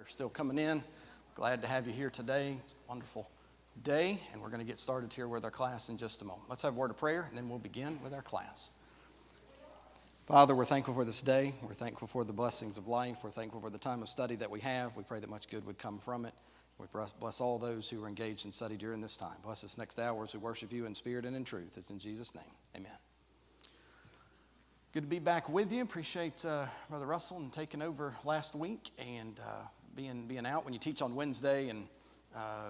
still coming in. Glad to have you here today. Wonderful day, and we're going to get started here with our class in just a moment. Let's have a word of prayer, and then we'll begin with our class. Father, we're thankful for this day. We're thankful for the blessings of life. We're thankful for the time of study that we have. We pray that much good would come from it. We bless all those who are engaged in study during this time. Bless this next hour as we worship you in spirit and in truth. It's in Jesus' name. Amen. Good to be back with you. Appreciate Brother Russell and taking over last week and being out. When you teach on Wednesday and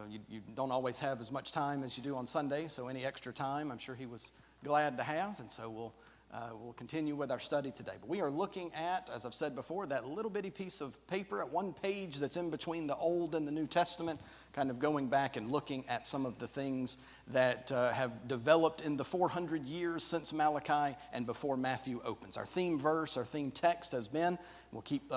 you don't always have as much time as you do on Sunday, so any extra time I'm sure he was glad to have, and so we'll continue with our study today. But we are looking at, as I've said before, that little bitty piece of paper at one page that's in between the Old and the New Testament, kind of going back and looking at some of the things that have developed in the 400 years since Malachi and before Matthew opens. Our theme verse, our theme text has been, we'll keep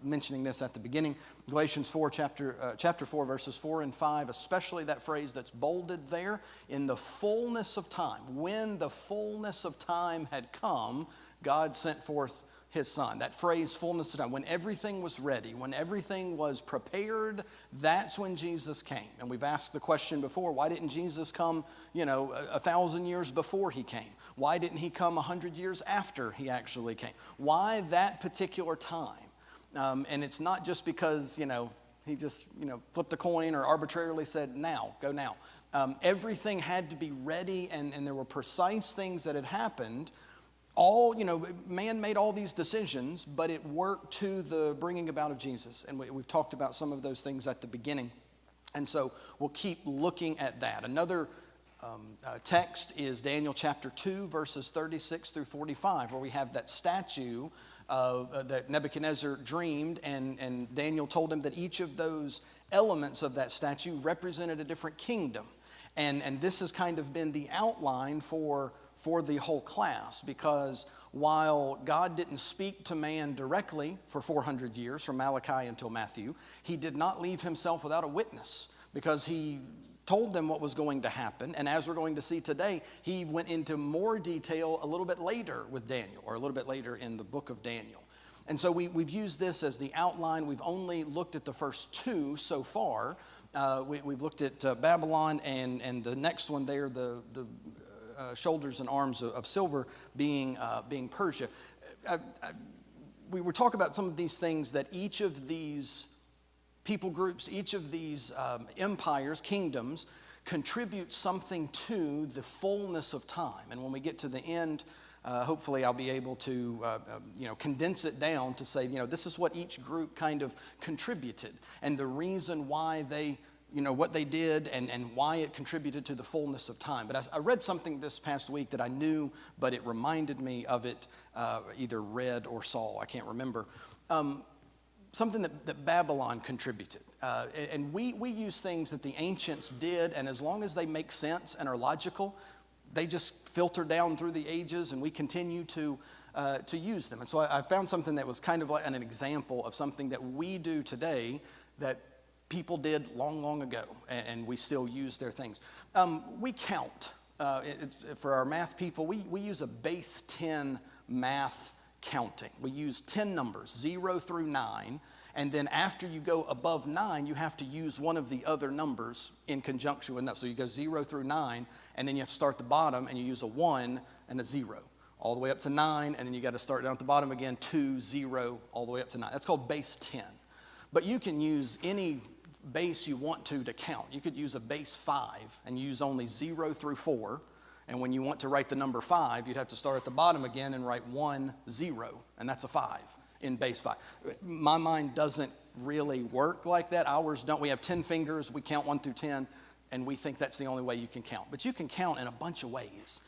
mentioning this at the beginning, Galatians 4, chapter 4, verses 4 and 5, especially that phrase that's bolded there, in the fullness of time. When the fullness of time had come, God sent forth his son. That phrase, fullness of time, when everything was ready, when everything was prepared, that's when Jesus came. And we've asked the question before, why didn't Jesus come, 1,000 years before he came? Why didn't he come 100 years after he actually came? Why that particular time? And it's not just because, he just, flipped a coin or arbitrarily said, now, go now. Everything had to be ready, and there were precise things that had happened. Man made all these decisions, but it worked to the bringing about of Jesus. And we've talked about some of those things at the beginning. And so we'll keep looking at that. Another text is Daniel chapter 2, verses 36 through 45, where we have that statue that Nebuchadnezzar dreamed, and Daniel told him that each of those elements of that statue represented a different kingdom. And this has kind of been the outline for the whole class, because while God didn't speak to man directly for 400 years, from Malachi until Matthew, he did not leave himself without a witness, because he told them what was going to happen. And as we're going to see today, he went into more detail a little bit later with Daniel, or a little bit later in the book of Daniel. And so we've used this as the outline. We've only looked at the first two so far. We've looked at Babylon and the next one there, the shoulders and arms of silver being Persia. We were talking about some of these things, that each of these people groups, each of these empires, kingdoms, contribute something to the fullness of time. And when we get to the end, hopefully I'll be able to condense it down to say, this is what each group kind of contributed, and the reason why they, what they did, and why it contributed to the fullness of time. But I read something this past week that I knew, but it reminded me of it, either read or saw, I can't remember. Something that Babylon contributed. And we use things that the ancients did, and as long as they make sense and are logical, they just filter down through the ages, and we continue to use them. And so I found something that was kind of like an example of something that we do today that people did long, long ago, and we still use their things. We count. For our math people, we use a base 10 math counting. We use 10 numbers, 0 through 9, and then after you go above 9, you have to use one of the other numbers in conjunction with that. So you go 0 through 9, and then you have to start at the bottom, and you use a 1 and a 0, all the way up to 9, and then you got to start down at the bottom again, 2, 0, all the way up to 9. That's called base 10. But you can use any base you want to count. You could use a base 5 and use only 0 through 4. And when you want to write the number 5, you'd have to start at the bottom again and write 1, 0, and that's a 5 in base 5. My mind doesn't really work like that. Ours don't. We have 10 fingers. We count 1 through 10, and we think that's the only way you can count. But you can count in a bunch of ways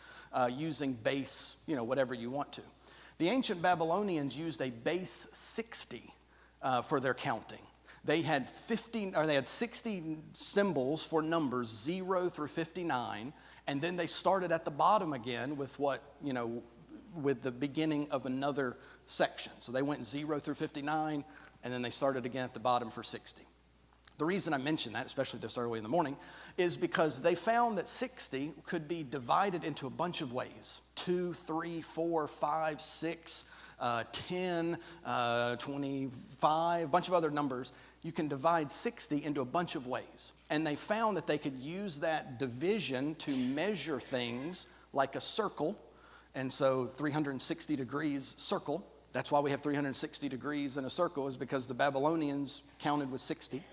using base, whatever you want to. The ancient Babylonians used a base 60 for their counting. They had 60 symbols for numbers 0 through 59. And then they started at the bottom again with with the beginning of another section. So they went 0 through 59, and then they started again at the bottom for 60. The reason I mention that, especially this early in the morning, is because they found that 60 could be divided into a bunch of ways. 2, 3, 4, 5, 6. 10, 25, a bunch of other numbers. You can divide 60 into a bunch of ways. And they found that they could use that division to measure things like a circle. And so 360 degrees circle. That's why we have 360 degrees in a circle, is because the Babylonians counted with 60.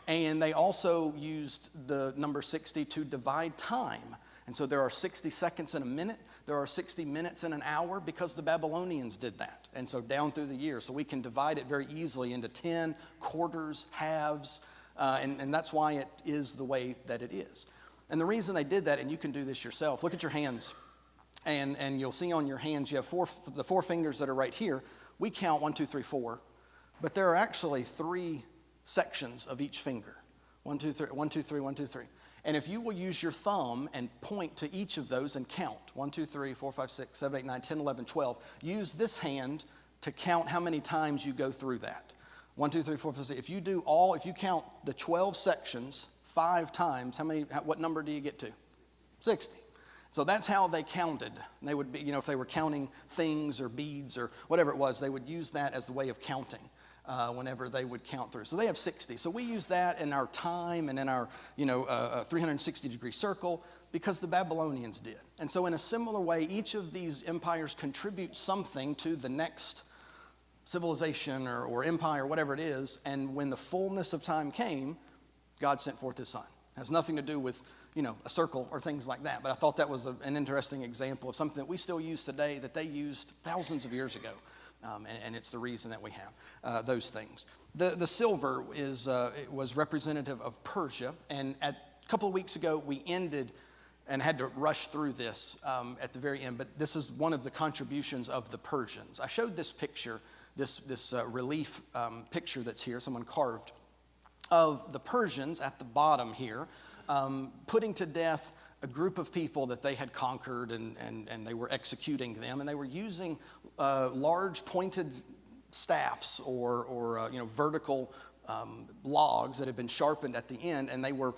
And they also used the number 60 to divide time. And so there are 60 seconds in a minute. There are 60 minutes in an hour because the Babylonians did that. And so down through the years. So we can divide it very easily into 10, quarters, halves. And that's why it is the way that it is. And the reason they did that, and you can do this yourself, look at your hands. And you'll see on your hands, you have the four fingers that are right here. We count 1, 2, 3, 4. But there are actually 3 sections of each finger. 1, 2, 3, 1, 2, 3, 1, 2, 3. And if you will use your thumb and point to each of those and count 1, 2, 3, 4, 5, 6, 7, 8, 9, 10, 11, 12. Use this hand to count how many times you go through that. 1, 2, 3, 4, 5, 6. If you count the 12 sections 5 times, what number do you get to? 60. So that's how they counted. They would be, if they were counting things or beads or whatever it was, they would use that as the way of counting. Whenever they would count through. So they have 60. So we use that in our time and in our, 360-degree circle because the Babylonians did. And so in a similar way, each of these empires contribute something to the next civilization or empire, whatever it is. And when the fullness of time came, God sent forth his son. It has nothing to do with, a circle or things like that. But I thought that was an interesting example of something that we still use today that they used thousands of years ago. And it's the reason that we have those things. The silver was representative of Persia. And a couple of weeks ago, we ended and had to rush through this at the very end. But this is one of the contributions of the Persians. I showed this picture, this relief picture that's here, someone carved, of the Persians at the bottom here, putting to death a group of people that they had conquered, and they were executing them, and they were using large pointed staffs or vertical logs that had been sharpened at the end, and they were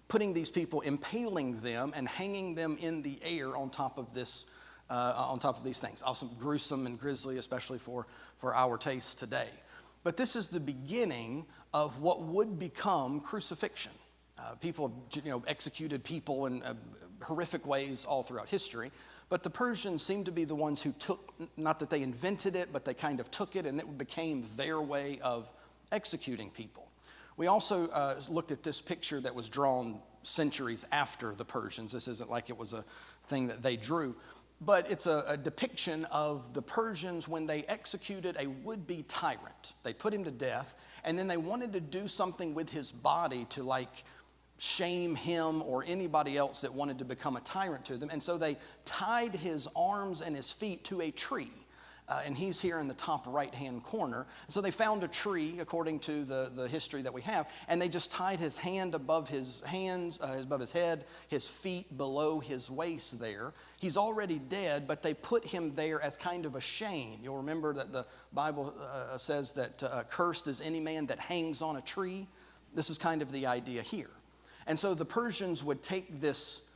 putting these people, impaling them and hanging them in the air on top of these things. Also gruesome and grisly, especially for our tastes today. But this is the beginning of what would become crucifixion. People have, executed people in horrific ways all throughout history. But the Persians seem to be the ones who took, not that they invented it, but they kind of took it, and it became their way of executing people. We also looked at this picture that was drawn centuries after the Persians. This isn't like it was a thing that they drew. But it's a depiction of the Persians when they executed a would-be tyrant. They put him to death, and then they wanted to do something with his body to shame him or anybody else that wanted to become a tyrant to them. And so they tied his arms and his feet to a tree. And he's here in the top right-hand corner. So they found a tree, according to the history that we have, and they just tied his hand above his hands, above his head, his feet below his waist there. He's already dead, but they put him there as kind of a shame. You'll remember that the Bible says that cursed is any man that hangs on a tree. This is kind of the idea here. And so the Persians would take this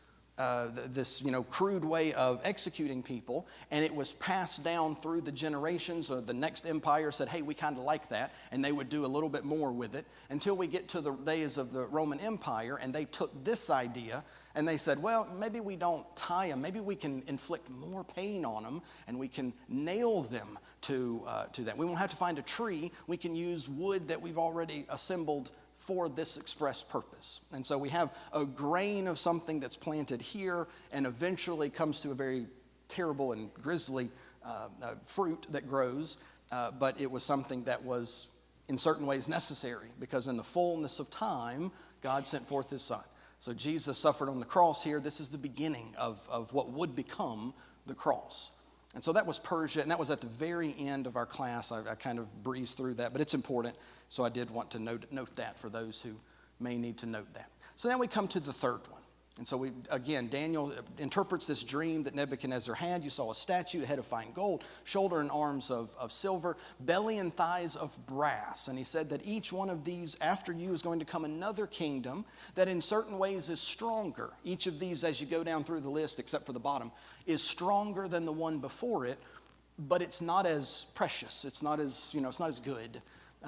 crude way of executing people, and it was passed down through the generations. Or the next empire said, hey, we kind of like that, and they would do a little bit more with it until we get to the days of the Roman Empire, and they took this idea and they said, well, maybe we don't tie them, maybe we can inflict more pain on them, and we can nail them to that. We won't have to find a tree. We can use wood that we've already assembled for this express purpose. And so we have a grain of something that's planted here and eventually comes to a very terrible and grisly fruit that grows, but it was something that was in certain ways necessary because in the fullness of time, God sent forth his son. So Jesus suffered on the cross here. This is the beginning of what would become the cross. And so that was Persia, and that was at the very end of our class. I kind of breezed through that, but it's important. So I did want to note that for those who may need to note that. So now we come to the third one. And so Daniel interprets this dream that Nebuchadnezzar had. You saw a statue, a head of fine gold, shoulder and arms of silver, belly and thighs of brass. And he said that each one of these after you is going to come another kingdom that in certain ways is stronger. Each of these, as you go down through the list, except for the bottom, is stronger than the one before it. but it's not as precious. It's not as, it's not as good.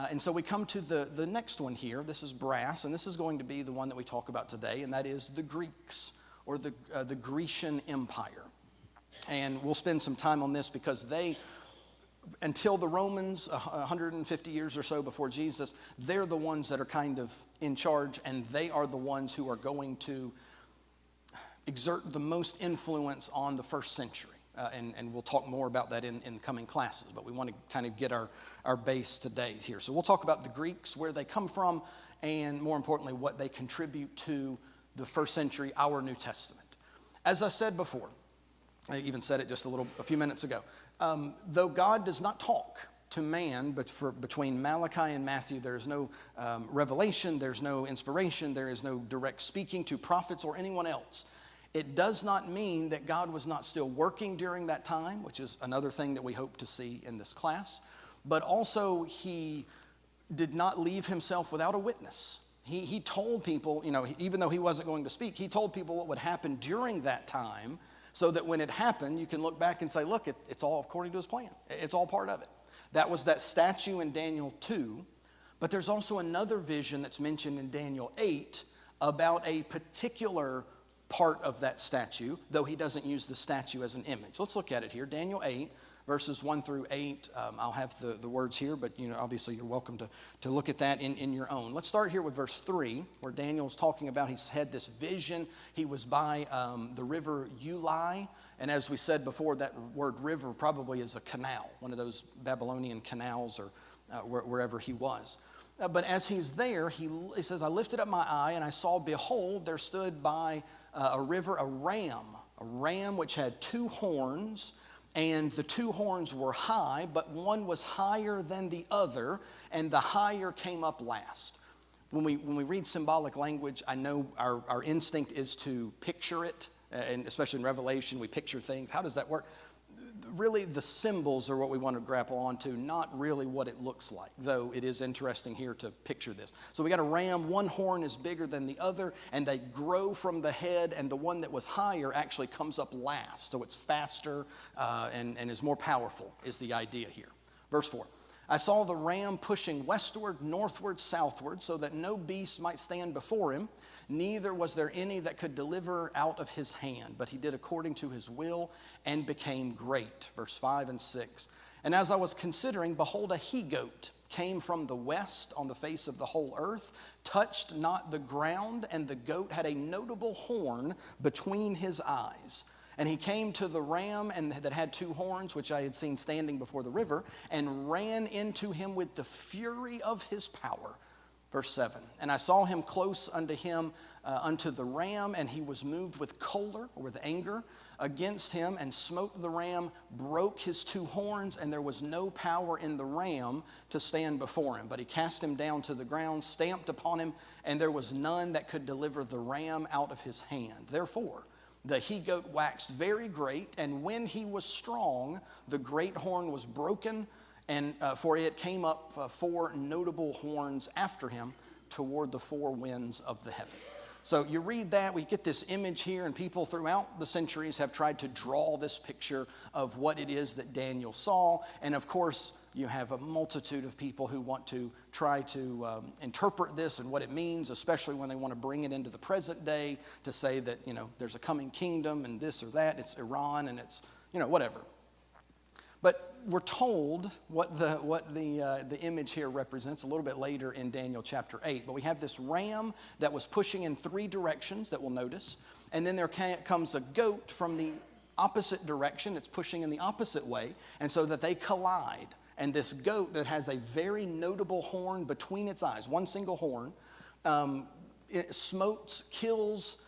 And so we come to the next one here. This is brass, and this is going to be the one that we talk about today, and that is the Greeks, or the Grecian Empire. And we'll spend some time on this because they, until the Romans, 150 years or so before Jesus, they're the ones that are kind of in charge, and they are the ones who are going to exert the most influence on the first century. And we'll talk more about that in coming classes, but we want to kind of get our base today here. So we'll talk about the Greeks, where they come from, and more importantly, what they contribute to the first century, our New Testament. As I said before, I even said it just a few minutes ago, though God does not talk to man, but between Malachi and Matthew, there is no revelation, there's no inspiration, there is no direct speaking to prophets or anyone else. It does not mean that God was not still working during that time, which is another thing that we hope to see in this class. But also, he did not leave himself without a witness. He told people, even though he wasn't going to speak, he told people what would happen during that time, so that when it happened, you can look back and say, look, it's all according to his plan. It's all part of it. That was that statue in Daniel 2. But there's also another vision that's mentioned in Daniel 8 about a particular part of that statue, though he doesn't use the statue as an image. Let's look at it here. Daniel 8, verses 1 through 8. I'll have the words here, but obviously you're welcome to look at that in your own. Let's start here with verse 3, where Daniel's talking about he's had this vision. He was by the river Ulai, and as we said before, that word river probably is a canal, one of those Babylonian canals or wherever he was. But as he's there, he says, I lifted up my eye and I saw, behold, there stood by a river a ram which had 2 horns, and the 2 horns were high, but one was higher than the other, and the higher came up last. When we read symbolic language, I know our instinct is to picture it, and especially in Revelation, we picture things. How does that work? Really, the symbols are what we want to grapple onto, not really what it looks like, though it is interesting here to picture this. So we got a ram, one horn is bigger than the other, and they grow from the head, and the one that was higher actually comes up last, so it's faster and is more powerful, is the idea here. Verse 4, I saw the ram pushing westward, northward, southward, so that no beast might stand before him. Neither was there any that could deliver out of his hand, but he did according to his will and became great. Verse 5 and 6. And as I was considering, behold, a he-goat came from the west on the face of the whole earth, touched not the ground, and the goat had a notable horn between his eyes. And he came to the ram that had 2 horns, which I had seen standing before the river, and ran into him with the fury of his power. Verse 7, and I saw him close unto him, unto the ram, and he was moved with choler, or with anger, against him, and smote the ram, broke his 2 horns, and there was no power in the ram to stand before him. But he cast him down to the ground, stamped upon him, and there was none that could deliver the ram out of his hand. Therefore, the he-goat waxed very great, and when he was strong, the great horn was broken, and for it came up 4 notable horns after him toward the 4 winds of the heaven. So you read that, we get this image here, and people throughout the centuries have tried to draw this picture of what it is that Daniel saw. And of course, you have a multitude of people who want to try to interpret this and what it means, especially when they want to bring it into the present day to say that, there's a coming kingdom and this or that, it's Iran and it's, whatever. But we're told what the image here represents a little bit later in Daniel chapter 8. But we have this ram that was pushing in 3 directions that we'll notice. And then there comes a goat from the opposite direction. It's pushing in the opposite way. And so that they collide. And this goat that has a very notable horn between its eyes, one single horn, it kills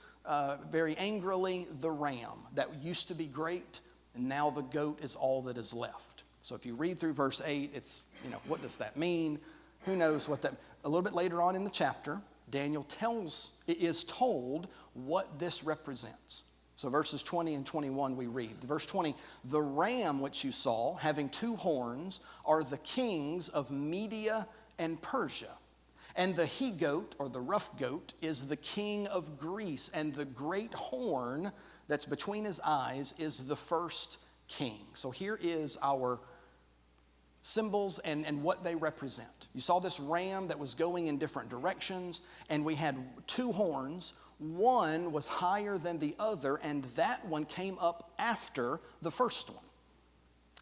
very angrily the ram that used to be great. And now the goat is all that is left. So if you read through verse 8, it's, what does that mean? Who knows what that... A little bit later on in the chapter, Daniel is told what this represents. So verses 20 and 21 we read. Verse 20, the ram which you saw, having 2 horns, are the kings of Media and Persia. And the he-goat, or the rough goat, is the king of Greece. And the great horn that's between his eyes is the first king. So here is our symbols and what they represent. You saw this ram that was going in different directions, and we had two horns. One was higher than the other, and that one came up after the first one.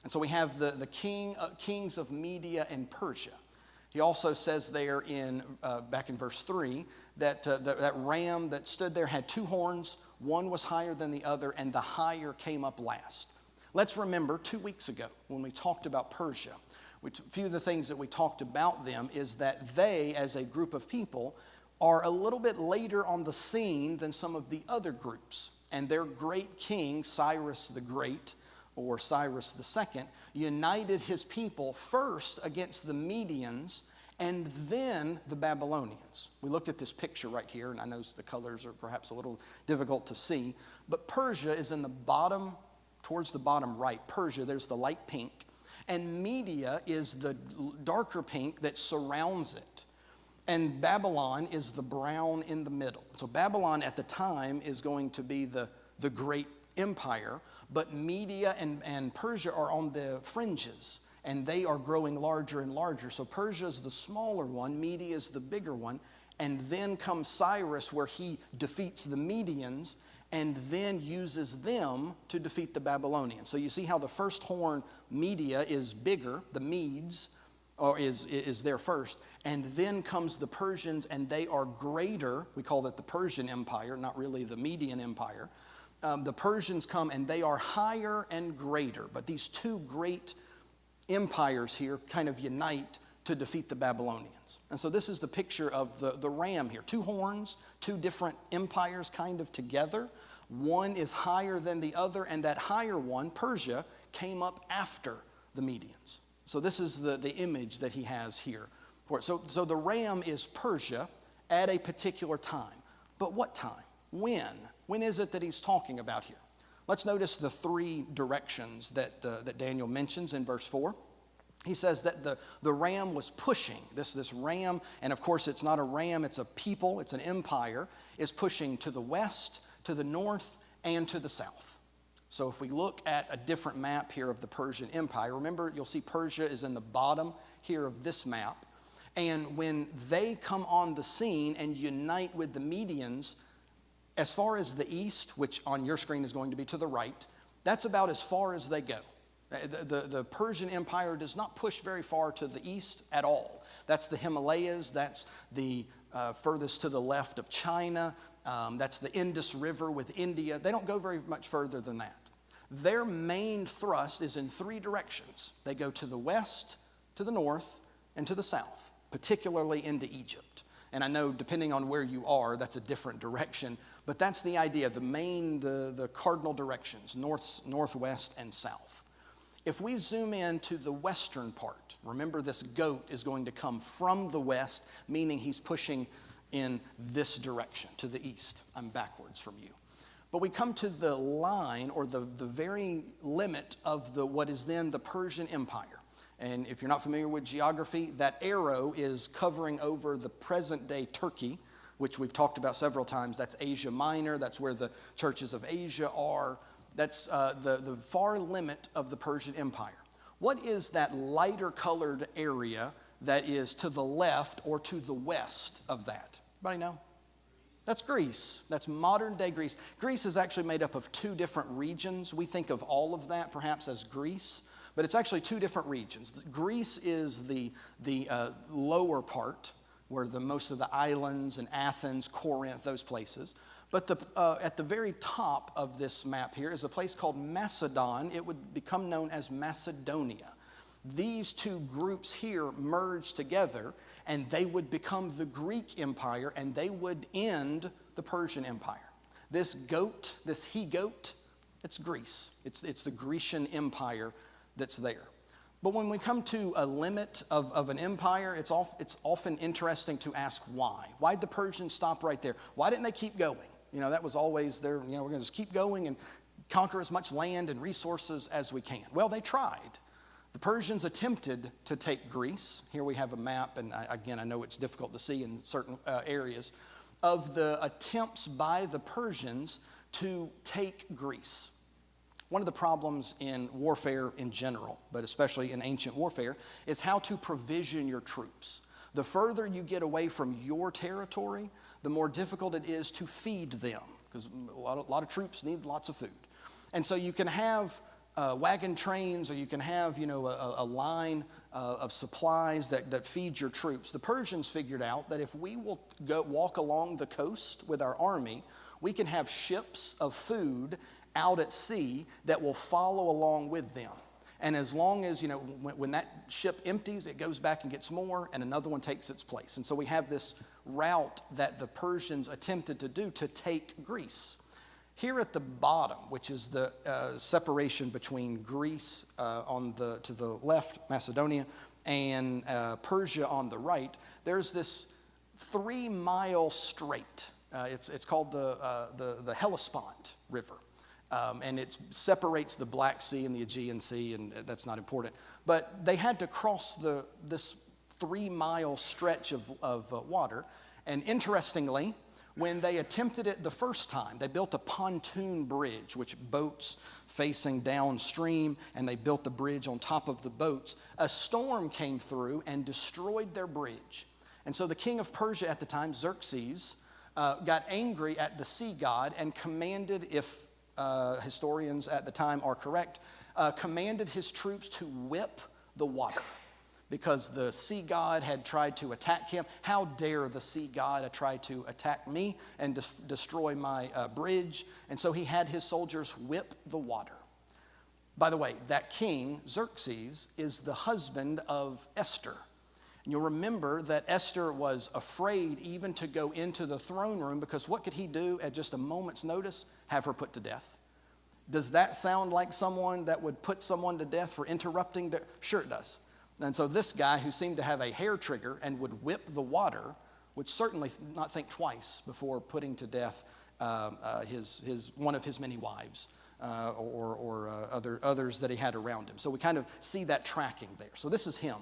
And so we have the kings of Media and Persia. He also says there back in verse 3 that that ram that stood there had two horns. One was higher than the other, and the higher came up last. Let's remember 2 weeks ago when we talked about Persia. A few of the things that we talked about them is that they, as a group of people, are a little bit later on the scene than some of the other groups. And their great king, Cyrus the Great, or Cyrus II, united his people first against the Medians and then the Babylonians. We looked at this picture right here, and I know the colors are perhaps a little difficult to see, but Persia is in the bottom, towards the bottom right. Persia, there's the light pink, and Media is the darker pink that surrounds it. And Babylon is the brown in the middle. So Babylon at the time is going to be the great empire, but Media and Persia are on the fringes, and they are growing larger and larger. So Persia is the smaller one, Media is the bigger one, and then comes Cyrus, where he defeats the Medians and then uses them to defeat the Babylonians. So you see how the first horn, Media, is bigger, the Medes, or is there first, and then comes the Persians, and they are greater. We call that the Persian Empire, not really the Median Empire. The Persians come, and they are higher and greater. But these two great empires here kind of unite to defeat the Babylonians. And so this is the picture of the ram here. Two horns, two different empires kind of together. One is higher than the other, and that higher one, Persia, came up after the Medians. So this is the image that he has here for it. So the ram is Persia at a particular time. But what time? When? When is it that he's talking about here? Let's notice the three directions that Daniel mentions in verse 4. He says that the ram was pushing. This ram, and of course it's not a ram, it's a people, it's an empire, is pushing to the west, to the north, and to the south. So if we look at a different map here of the Persian Empire, remember you'll see Persia is in the bottom here of this map. And when they come on the scene and unite with the Medians, as far as the east, which on your screen is going to be to the right, that's about as far as they go. The Persian Empire does not push very far to the east at all. That's the Himalayas, that's the furthest to the left of China, that's the Indus River with India. They don't go very much further than that. Their main thrust is in three directions. They go to the west, to the north, and to the south, particularly into Egypt. And I know depending on where you are, that's a different direction, but that's the idea, the cardinal directions, north, northwest, and south. If we zoom in to the western part, remember this goat is going to come from the west, meaning he's pushing in this direction, to the east. I'm backwards from you. But we come to the line, or the very limit of what is then the Persian Empire. And if you're not familiar with geography, that arrow is covering over the present-day Turkey, which we've talked about several times. That's Asia Minor. That's where the churches of Asia are. That's the far limit of the Persian Empire. What is that lighter colored area that is to the left or to the west of that? Anybody know? That's Greece. That's modern day Greece. Greece is actually made up of two different regions. We think of all of that perhaps as Greece, but it's actually two different regions. Greece is the lower part, where most of the islands and Athens, Corinth, those places. But at the very top of this map here is a place called Macedon. It would become known as Macedonia. These two groups here merge together, and they would become the Greek Empire, and they would end the Persian Empire. This goat, this he-goat, it's Greece. It's the Grecian Empire that's there. But when we come to a limit of an empire, it's often interesting to ask why. Why did the Persians stop right there? Why didn't they keep going? You know, that was always their, we're going to just keep going and conquer as much land and resources as we can. Well, they tried. The Persians attempted to take Greece. Here we have a map, and again, I know it's difficult to see in certain areas, of the attempts by the Persians to take Greece. One of the problems in warfare in general, but especially in ancient warfare, is how to provision your troops. The further you get away from your territory, the more difficult it is to feed them, because a lot of troops need lots of food. And so you can have wagon trains, or you can have a line of supplies that feed your troops. The Persians figured out that if we will walk along the coast with our army, we can have ships of food out at sea that will follow along with them. And as long as, when that ship empties, it goes back and gets more, and another one takes its place. And so we have this route that the Persians attempted to do to take Greece. Here at the bottom, which is the separation between Greece to the left, Macedonia, and Persia on the right, there's this 3-mile strait. It's called the Hellespont River. And it separates the Black Sea and the Aegean Sea, and that's not important. But they had to cross this 3-mile stretch of water. And interestingly, when they attempted it the first time, they built a pontoon bridge, which boats facing downstream, and they built the bridge on top of the boats. A storm came through and destroyed their bridge. And so the king of Persia at the time, Xerxes, got angry at the sea god and commanded, if historians at the time are correct, commanded his troops to whip the water because the sea god had tried to attack him. How dare the sea god try to attack me and destroy my bridge? And so he had his soldiers whip the water. By the way, that king, Xerxes, is the husband of Esther. And you'll remember that Esther was afraid even to go into the throne room, because what could he do at just a moment's notice? Have her put to death. Does that sound like someone that would put someone to death for interrupting? Sure it does. And so this guy, who seemed to have a hair trigger and would whip the water, would certainly not think twice before putting to death one of his many wives or others that he had around him. So we kind of see that tracking there. So this is him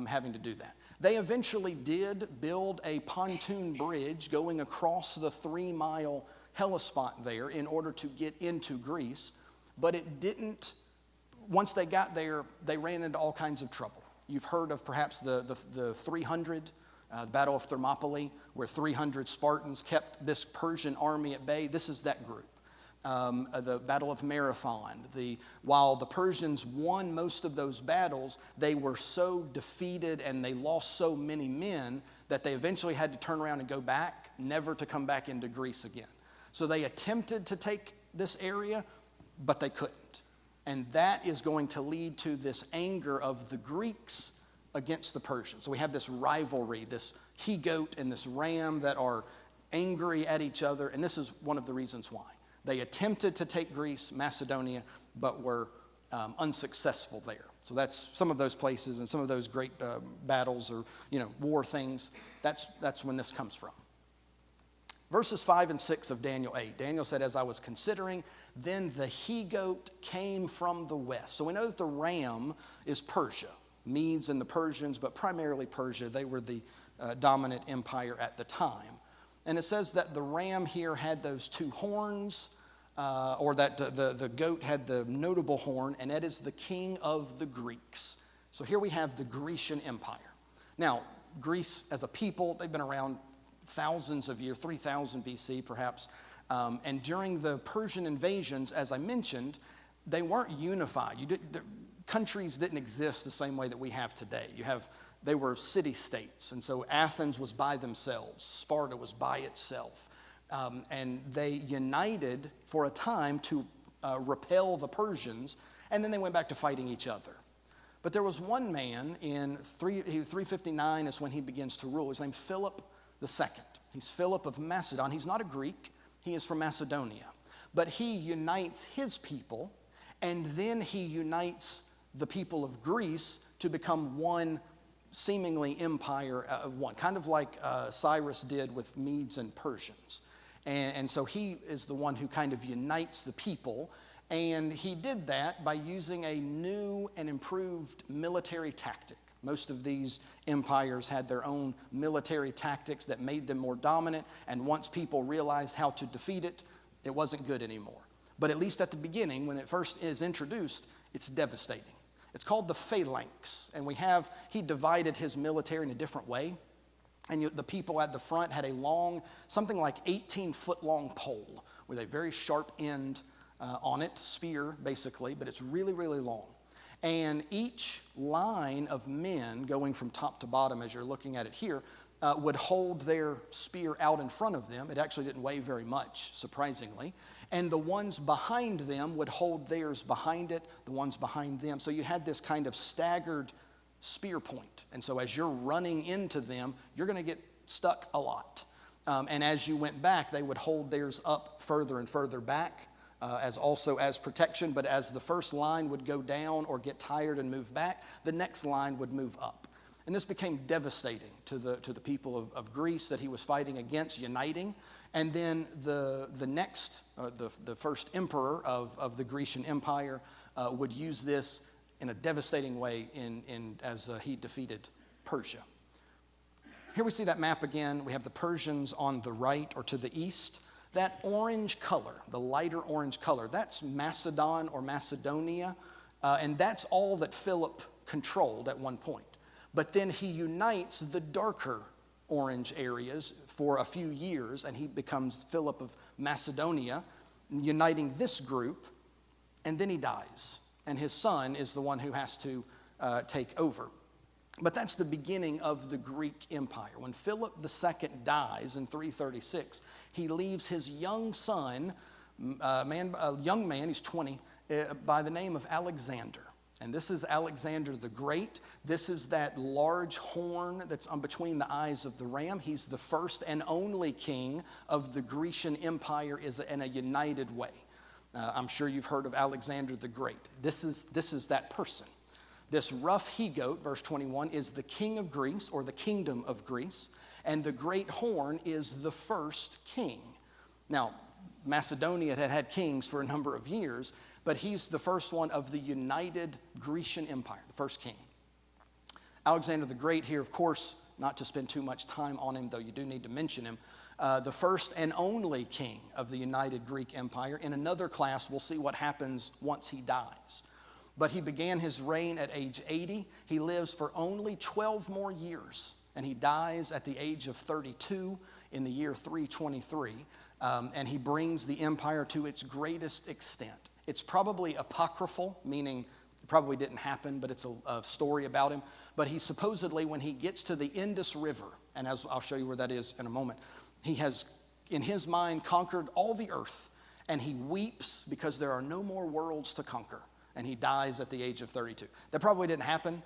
having to do that. They eventually did build a pontoon bridge going across the 3-mile Hellespont there in order to get into Greece, but it didn't. Once they got there, they ran into all kinds of trouble. You've heard of perhaps the 300, the Battle of Thermopylae, where 300 Spartans kept this Persian army at bay. This is that group. The Battle of Marathon. While the Persians won most of those battles, they were so defeated and they lost so many men that they eventually had to turn around and go back, never to come back into Greece again. So they attempted to take this area, but they couldn't. And that is going to lead to this anger of the Greeks against the Persians. So we have this rivalry, this he-goat and this ram that are angry at each other. And this is one of the reasons why. They attempted to take Greece, Macedonia, but were unsuccessful there. So that's some of those places and some of those great battles or war things. That's when this comes from. Verses 5 and 6 of Daniel 8. Daniel said, as I was considering, then the he-goat came from the west. So we know that the ram is Persia, Medes and the Persians, but primarily Persia. They were the dominant empire at the time. And it says that the ram here had those 2 horns, or that the goat had the notable horn, and that is the king of the Greeks. So here we have the Grecian Empire. Now, Greece as a people, they've been around thousands of years, 3000 BC perhaps. And during the Persian invasions, as I mentioned, they weren't unified. Countries didn't exist the same way that we have today. They were city-states, and so Athens was by themselves. Sparta was by itself. And they united for a time to repel the Persians, and then they went back to fighting each other. But there was one man in 359 is when he begins to rule. His name's Philip II. He's Philip of Macedon. He's not a Greek. He is from Macedonia. But he unites his people, and then he unites the people of Greece to become one seemingly empire of one, kind of like Cyrus did with Medes and Persians. And so he is the one who kind of unites the people, and he did that by using a new and improved military tactic. Most of these empires had their own military tactics that made them more dominant, and once people realized how to defeat it, it wasn't good anymore. But at least at the beginning, when it first is introduced, it's devastating. It's called the phalanx, and he divided his military in a different way. And the people at the front had a long, something like 18-foot long pole with a very sharp end on it, spear basically, but it's really, really long. And each line of men going from top to bottom, as you're looking at it here, would hold their spear out in front of them. It actually didn't weigh very much, surprisingly. And the ones behind them would hold theirs behind it, the ones behind them. So you had this kind of staggered spear point. And so as you're running into them, you're going to get stuck a lot. And as you went back, they would hold theirs up further and further back as protection. But as the first line would go down or get tired and move back, the next line would move up. And this became devastating to the people of Greece that he was fighting against, uniting. And then the first emperor of the Grecian Empire would use this in a devastating way as he defeated Persia. Here we see that map again. We have the Persians on the right or to the east. That orange color, the lighter orange color, that's Macedon or Macedonia. And that's all that Philip controlled at one point. But then he unites the darker orange areas for a few years, and he becomes Philip of Macedonia, uniting this group, and then he dies. And his son is the one who has to take over. But that's the beginning of the Greek Empire. When Philip II dies in 336, he leaves his young son, a young man, he's 20, by the name of Alexander. And this is Alexander the Great. This is that large horn that's on between the eyes of the ram. He's the first and only king of the Grecian Empire in a united way. I'm sure you've heard of Alexander the Great. This is that person. This rough he-goat, verse 21, is the king of Greece, or the kingdom of Greece, and the great horn is the first king. Now, Macedonia had had kings for a number of years, but he's the first one of the united Grecian Empire, the first king. Alexander the Great here, of course, not to spend too much time on him, though you do need to mention him, the first and only king of the united Greek Empire. In another class, we'll see what happens once he dies. But he began his reign at age 80. He lives for only 12 more years, and he dies at the age of 32 in the year 323. And he brings the empire to its greatest extent. It's probably apocryphal, meaning it probably didn't happen, but it's a story about him. But he supposedly, when he gets to the Indus River, and as I'll show you where that is in a moment, he has, in his mind, conquered all the earth, and he weeps because there are no more worlds to conquer. And he dies at the age of 32. That probably didn't happen.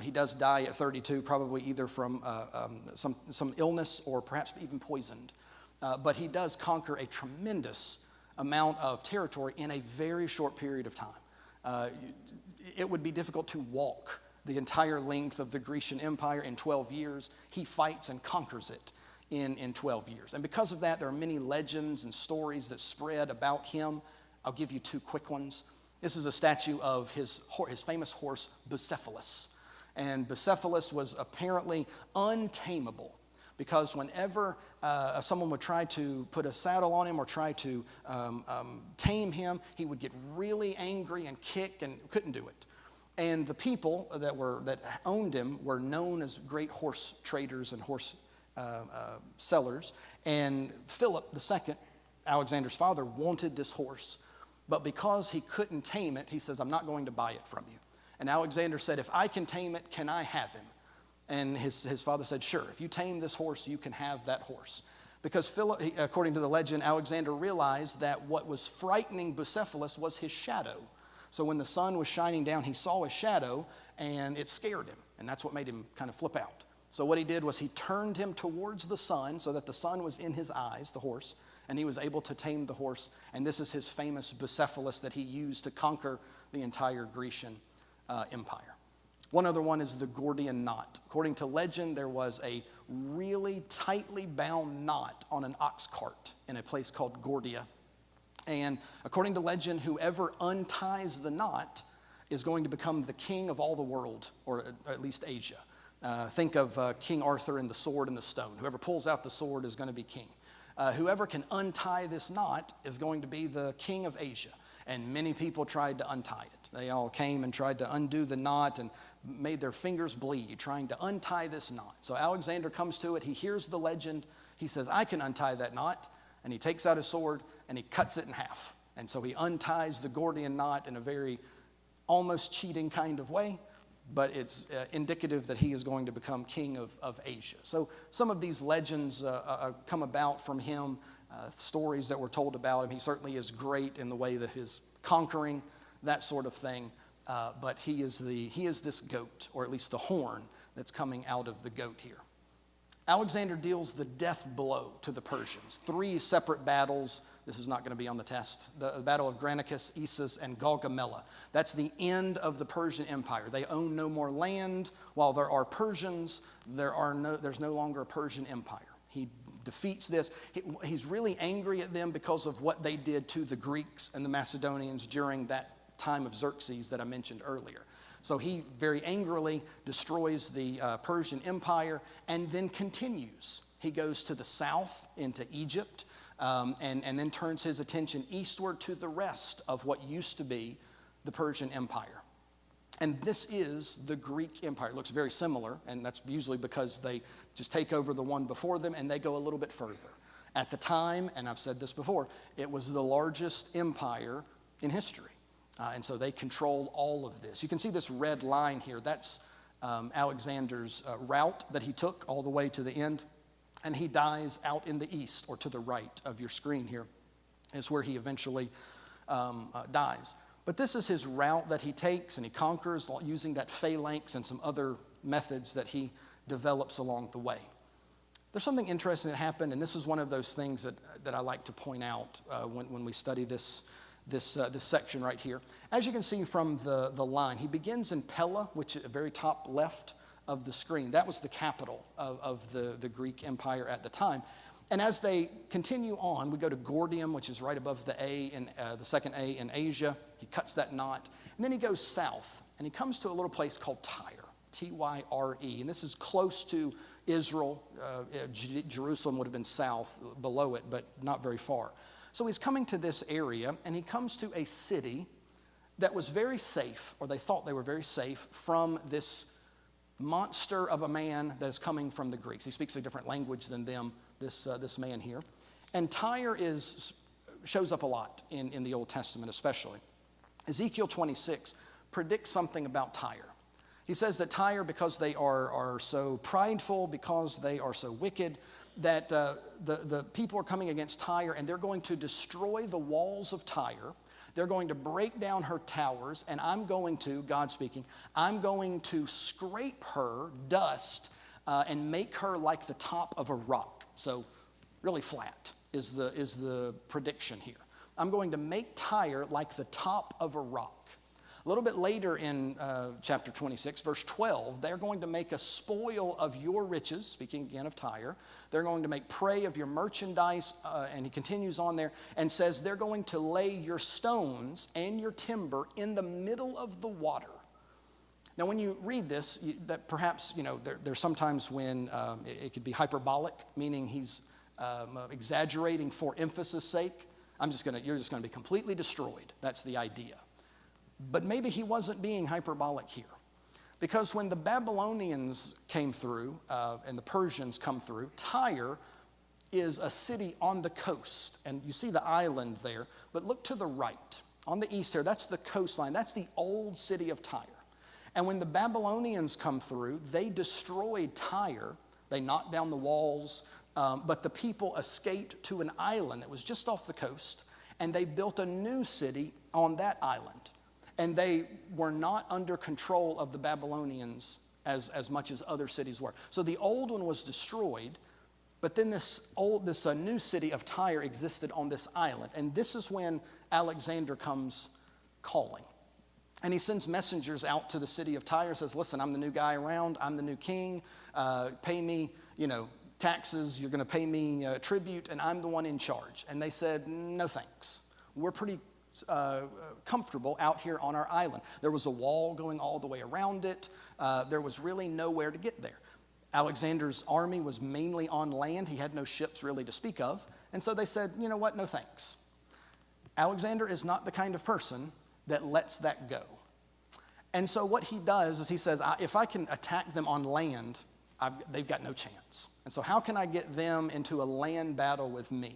He does die at 32, probably either from some illness or perhaps even poisoned. But he does conquer a tremendous amount of territory in a very short period of time. It would be difficult to walk the entire length of the Grecian Empire in 12 years. He fights and conquers it in 12 years. And because of that, there are many legends and stories that spread about him. I'll give you two quick ones. This is a statue of his famous horse, Bucephalus. And Bucephalus was apparently untamable, because whenever someone would try to put a saddle on him or try to tame him, he would get really angry and kick and couldn't do it. And the people that owned him were known as great horse traders and horse sellers. And Philip II, Alexander's father, wanted this horse. But because he couldn't tame it, he says, I'm not going to buy it from you. And Alexander said, if I can tame it, can I have him? And his father said, sure, if you tame this horse, you can have that horse. Because Philip, according to the legend, Alexander realized that what was frightening Bucephalus was his shadow. So when the sun was shining down, he saw his shadow, and it scared him. And that's what made him kind of flip out. So what he did was he turned him towards the sun so that the sun was in his eyes, the horse, and he was able to tame the horse. And this is his famous Bucephalus that he used to conquer the entire Grecian Empire. One other one is the Gordian knot. According to legend, there was a really tightly bound knot on an ox cart in a place called Gordia. And according to legend, whoever unties the knot is going to become the king of all the world, or at least Asia. Think of King Arthur and the sword and the stone. Whoever pulls out the sword is going to be king. Whoever can untie this knot is going to be the king of Asia. And many people tried to untie it. They all came and tried to undo the knot and made their fingers bleed trying to untie this knot. So Alexander comes to it. He hears the legend. He says, I can untie that knot. And he takes out his sword and he cuts it in half. And so he unties the Gordian knot in a very almost cheating kind of way. But it's indicative that he is going to become king of Asia. So some of these legends come about from him, stories that were told about him. He certainly is great in the way that his conquering, that sort of thing. But he is this goat, or at least the horn that's coming out of the goat here. Alexander deals the death blow to the Persians. 3 separate battles. This is not going to be on the test. The Battle of Granicus, Issus, and Gaugamela. That's the end of the Persian Empire. They own no more land. While there are Persians, there's no longer a Persian Empire. He defeats this. He's really angry at them because of what they did to the Greeks and the Macedonians during that time of Xerxes that I mentioned earlier. So he very angrily destroys the Persian Empire and then continues. He goes to the south into Egypt and then turns his attention eastward to the rest of what used to be the Persian Empire. And this is the Greek Empire. It looks very similar, and that's usually because they just take over the one before them and they go a little bit further. At the time, and I've said this before, it was the largest empire in history. And so they control all of this. You can see this red line here. That's Alexander's route that he took all the way to the end. And he dies out in the east, or to the right of your screen here is where he eventually dies. But this is his route that he takes, and he conquers using that phalanx and some other methods that he develops along the way. There's something interesting that happened, and this is one of those things that I like to point out when we study this section right here. As you can see from the line, he begins in Pella, which is the very top left of the screen. That was the capital of the Greek Empire at the time. And as they continue on, we go to Gordium, which is right above the A in the second A in Asia. He cuts that knot. And then he goes south, and he comes to a little place called Tyre, Tyre. And this is close to Israel. Jerusalem would have been south below it, but not very far. So he's coming to this area, and he comes to a city that was very safe, or they thought they were very safe, from this monster of a man that is coming from the Greeks. He speaks a different language than them, this man here. And Tyre shows up a lot in the Old Testament especially. Ezekiel 26 predicts something about Tyre. He says that Tyre, because they are so prideful, because they are so wicked, that the people are coming against Tyre, and they're going to destroy the walls of Tyre. They're going to break down her towers, and I'm going to, God speaking, I'm going to scrape her dust and make her like the top of a rock. So really flat is the prediction here. I'm going to make Tyre like the top of a rock. A little bit later in chapter 26, verse 12, they're going to make a spoil of your riches, speaking again of Tyre. They're going to make prey of your merchandise, and he continues on there and says they're going to lay your stones and your timber in the middle of the water. Now, when you read this, that perhaps, there's sometimes when it could be hyperbolic, meaning he's exaggerating for emphasis' sake. You're just going to be completely destroyed. That's the idea. But maybe he wasn't being hyperbolic here. Because when the Babylonians came through and the Persians come through, Tyre is a city on the coast. And you see the island there, but look to the right. On the east here, that's the coastline. That's the old city of Tyre. And when the Babylonians come through, they destroyed Tyre. They knocked down the walls, but the people escaped to an island that was just off the coast, and they built a new city on that island. And they were not under control of the Babylonians as much as other cities were. So the old one was destroyed, but then this new city of Tyre existed on this island. And this is when Alexander comes calling. And he sends messengers out to the city of Tyre, says, listen, I'm the new guy around. I'm the new king. Pay me, taxes. You're going to pay me tribute, and I'm the one in charge. And they said, no thanks. We're pretty comfortable out here on our island. There was a wall going all the way around it. There was really nowhere to get there. Alexander's army was mainly on land. He had no ships really to speak of. And so they said, you know what, no thanks. Alexander is not the kind of person that lets that go. And so what he does is he says, if I can attack them on land, they've got no chance. And so how can I get them into a land battle with me?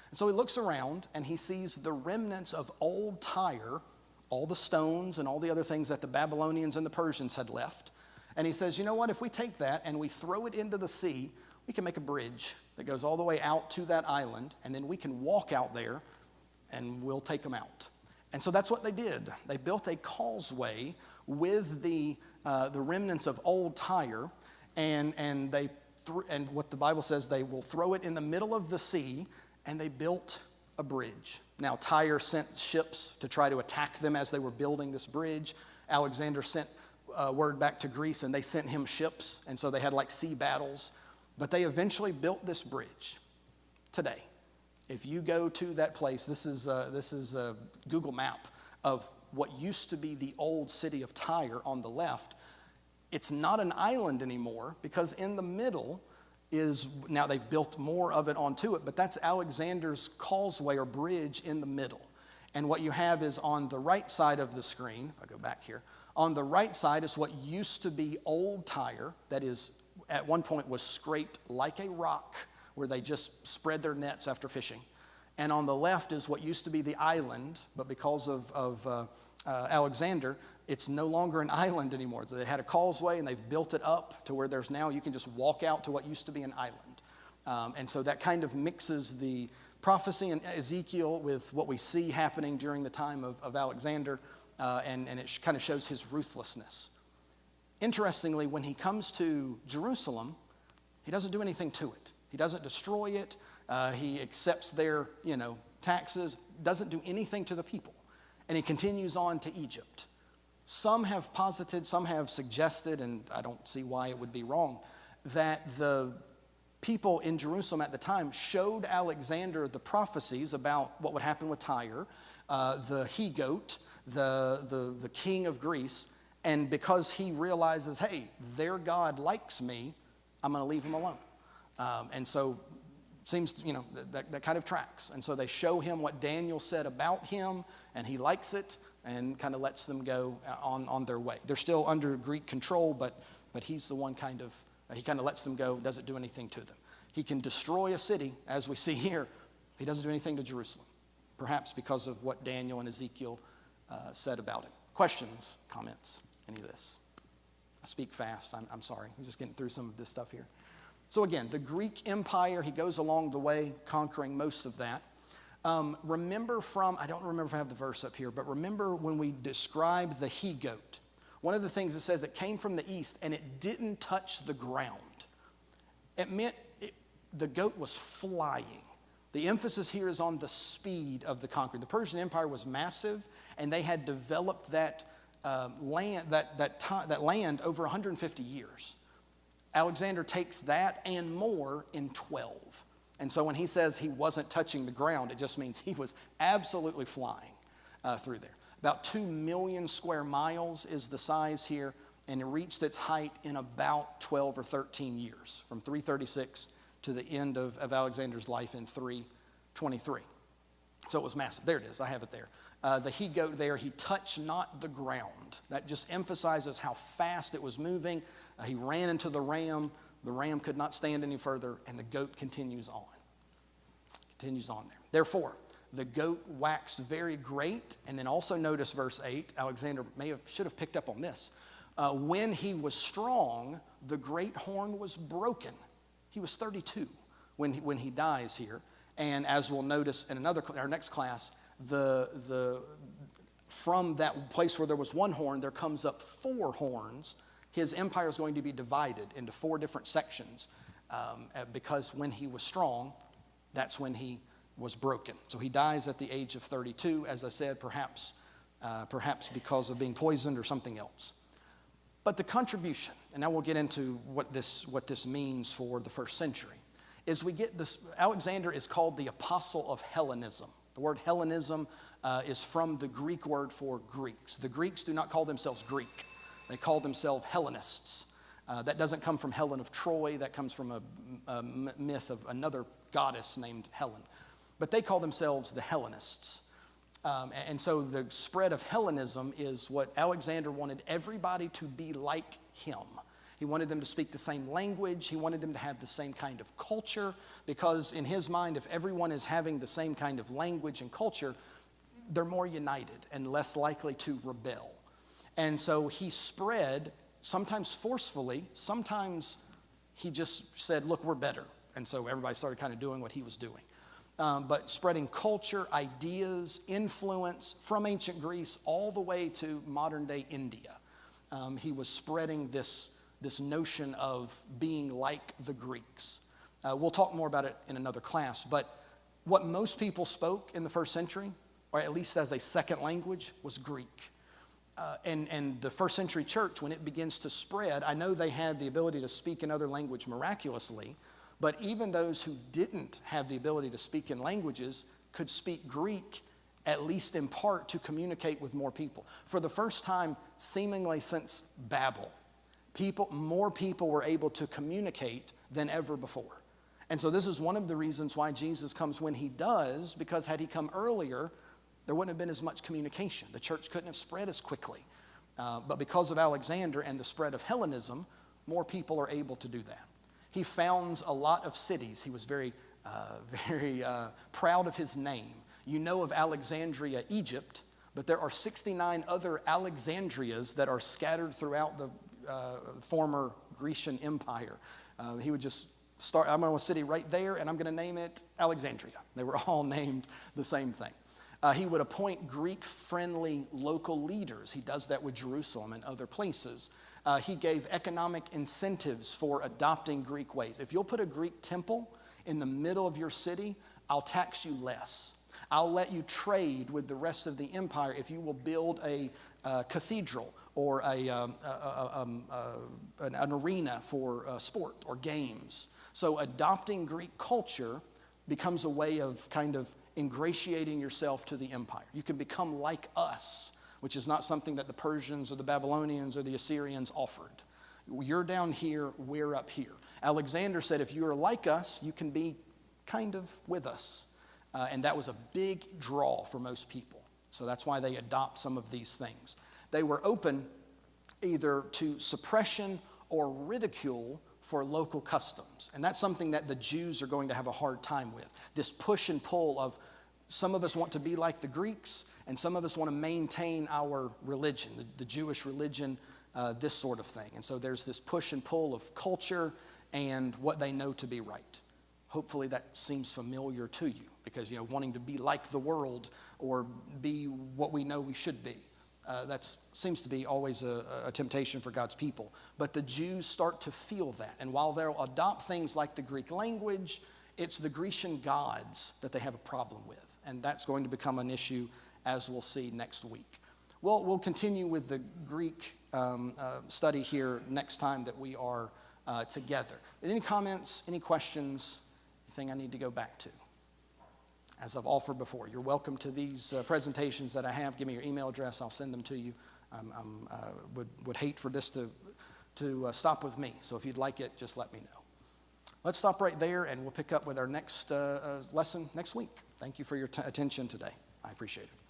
And so he looks around and he sees the remnants of old Tyre, all the stones and all the other things that the Babylonians and the Persians had left. And he says, you know what, if we take that and we throw it into the sea, we can make a bridge that goes all the way out to that island, and then we can walk out there and we'll take them out. And so that's what they did. They built a causeway with the remnants of old Tyre, and what the Bible says, they will throw it in the middle of the sea, and they built a bridge. Now, Tyre sent ships to try to attack them as they were building this bridge. Alexander sent word back to Greece, and they sent him ships, and so they had like sea battles. But they eventually built this bridge. Today, if you go to that place, this is a Google map of what used to be the old city of Tyre on the left. It's not an island anymore, because in the middle is, now they've built more of it onto it, but that's Alexander's causeway or bridge in the middle. And what you have is on the right side of the screen, if I go back here, on the right side is what used to be old Tyre, that is at one point was scraped like a rock where they just spread their nets after fishing. And on the left is what used to be the island, but because of Alexander, it's no longer an island anymore. So they had a causeway and they've built it up to where there's now, you can just walk out to what used to be an island. And so that kind of mixes the prophecy in Ezekiel with what we see happening during the time of Alexander, and it kind of shows his ruthlessness. Interestingly, when he comes to Jerusalem, he doesn't do anything to it. He doesn't destroy it. He accepts their, taxes, doesn't do anything to the people. And he continues on to Egypt. Some have posited, some have suggested, and I don't see why it would be wrong, that the people in Jerusalem at the time showed Alexander the prophecies about what would happen with Tyre, the he-goat, the king of Greece, and because he realizes, hey, their God likes me, I'm going to leave him alone. And so seems, that kind of tracks. And so they show him what Daniel said about him, and he likes it and kind of lets them go on their way. They're still under Greek control, but he's the one he kind of lets them go, doesn't do anything to them. He can destroy a city, as we see here. He doesn't do anything to Jerusalem, perhaps because of what Daniel and Ezekiel said about it. Questions, comments, any of this? I speak fast. I'm sorry. I'm just getting through some of this stuff here. So again, the Greek Empire, he goes along the way, conquering most of that. Remember I don't remember if I have the verse up here, but remember when we describe the he-goat, one of the things it says it came from the east and it didn't touch the ground. It meant the goat was flying. The emphasis here is on the speed of the conquering. The Persian Empire was massive, and they had developed that land over 150 years. Alexander takes that and more in 12. And so when he says he wasn't touching the ground, it just means he was absolutely flying through there. About 2 million square miles is the size here, and it reached its height in about 12 or 13 years, from 336 to the end of Alexander's life in 323. So it was massive. There it is. I have it there. The he-goat there, he touched not the ground. That just emphasizes how fast it was moving. He ran into the ram. The ram could not stand any further, and the goat continues on. Continues on there. Therefore, the goat waxed very great. And then also notice verse 8. Alexander should have picked up on this. When he was strong, the great horn was broken. He was 32 when he dies here. And as we'll notice in our next class, from that place where there was one horn, there comes up 4 horns. His empire is going to be divided into 4 different sections because when he was strong, that's when he was broken. So he dies at the age of 32, as I said, perhaps because of being poisoned or something else. But the contribution, and now we'll get into what this means for the first century, is we get this. Alexander is called the apostle of Hellenism. The word Hellenism is from the Greek word for Greeks. The Greeks do not call themselves Greek. They call themselves Hellenists. That doesn't come from Helen of Troy. That comes from a myth of another goddess named Helen. But they call themselves the Hellenists. And so the spread of Hellenism is what Alexander wanted everybody to be like him. He wanted them to speak the same language. He wanted them to have the same kind of culture, because in his mind, if everyone is having the same kind of language and culture, they're more united and less likely to rebel. And so he spread, sometimes forcefully, sometimes he just said, look, we're better. And so everybody started kind of doing what he was doing. But spreading culture, ideas, influence from ancient Greece all the way to modern day India. He was spreading this notion of being like the Greeks. We'll talk more about it in another class, but what most people spoke in the first century, or at least as a second language, was Greek. And the first century church, when it begins to spread, I know they had the ability to speak in other language miraculously, but even those who didn't have the ability to speak in languages could speak Greek, at least in part, to communicate with more people. For the first time, seemingly since Babel, more people were able to communicate than ever before. And so this is one of the reasons why Jesus comes when he does, because had he come earlier, there wouldn't have been as much communication. The church couldn't have spread as quickly. But because of Alexander and the spread of Hellenism, more people are able to do that. He founds a lot of cities. He was very proud of his name. You know of Alexandria, Egypt, but there are 69 other Alexandrias that are scattered throughout the former Grecian Empire. He would just start, I'm on a city right there, and I'm going to name it Alexandria. They were all named the same thing. He would appoint Greek-friendly local leaders. He does that with Jerusalem and other places. He gave economic incentives for adopting Greek ways. If you'll put a Greek temple in the middle of your city, I'll tax you less. I'll let you trade with the rest of the empire if you will build a cathedral or an arena for sport or games. So adopting Greek culture becomes a way of kind of ingratiating yourself to the empire. You can become like us, which is not something that the Persians or the Babylonians or the Assyrians offered. You're down here, we're up here. Alexander said, if you are like us, you can be kind of with us. And that was a big draw for most people. So that's why they adopt some of these things. They were open either to suppression or ridicule for local customs. And that's something that the Jews are going to have a hard time with. This push and pull of some of us want to be like the Greeks, and some of us want to maintain our religion, the Jewish religion, this sort of thing. And so there's this push and pull of culture and what they know to be right. Hopefully that seems familiar to you, because wanting to be like the world or be what we know we should be. That seems to be always a temptation for God's people. But the Jews start to feel that. And while they'll adopt things like the Greek language, it's the Grecian gods that they have a problem with. And that's going to become an issue, as we'll see next week. We'll continue with the Greek study here next time that we are together. Any comments, any questions, anything I need to go back to? As I've offered before, you're welcome to these presentations that I have. Give me your email address. I'll send them to you. Would hate for this to stop with me. So if you'd like it, just let me know. Let's stop right there, and we'll pick up with our next lesson next week. Thank you for your attention today. I appreciate it.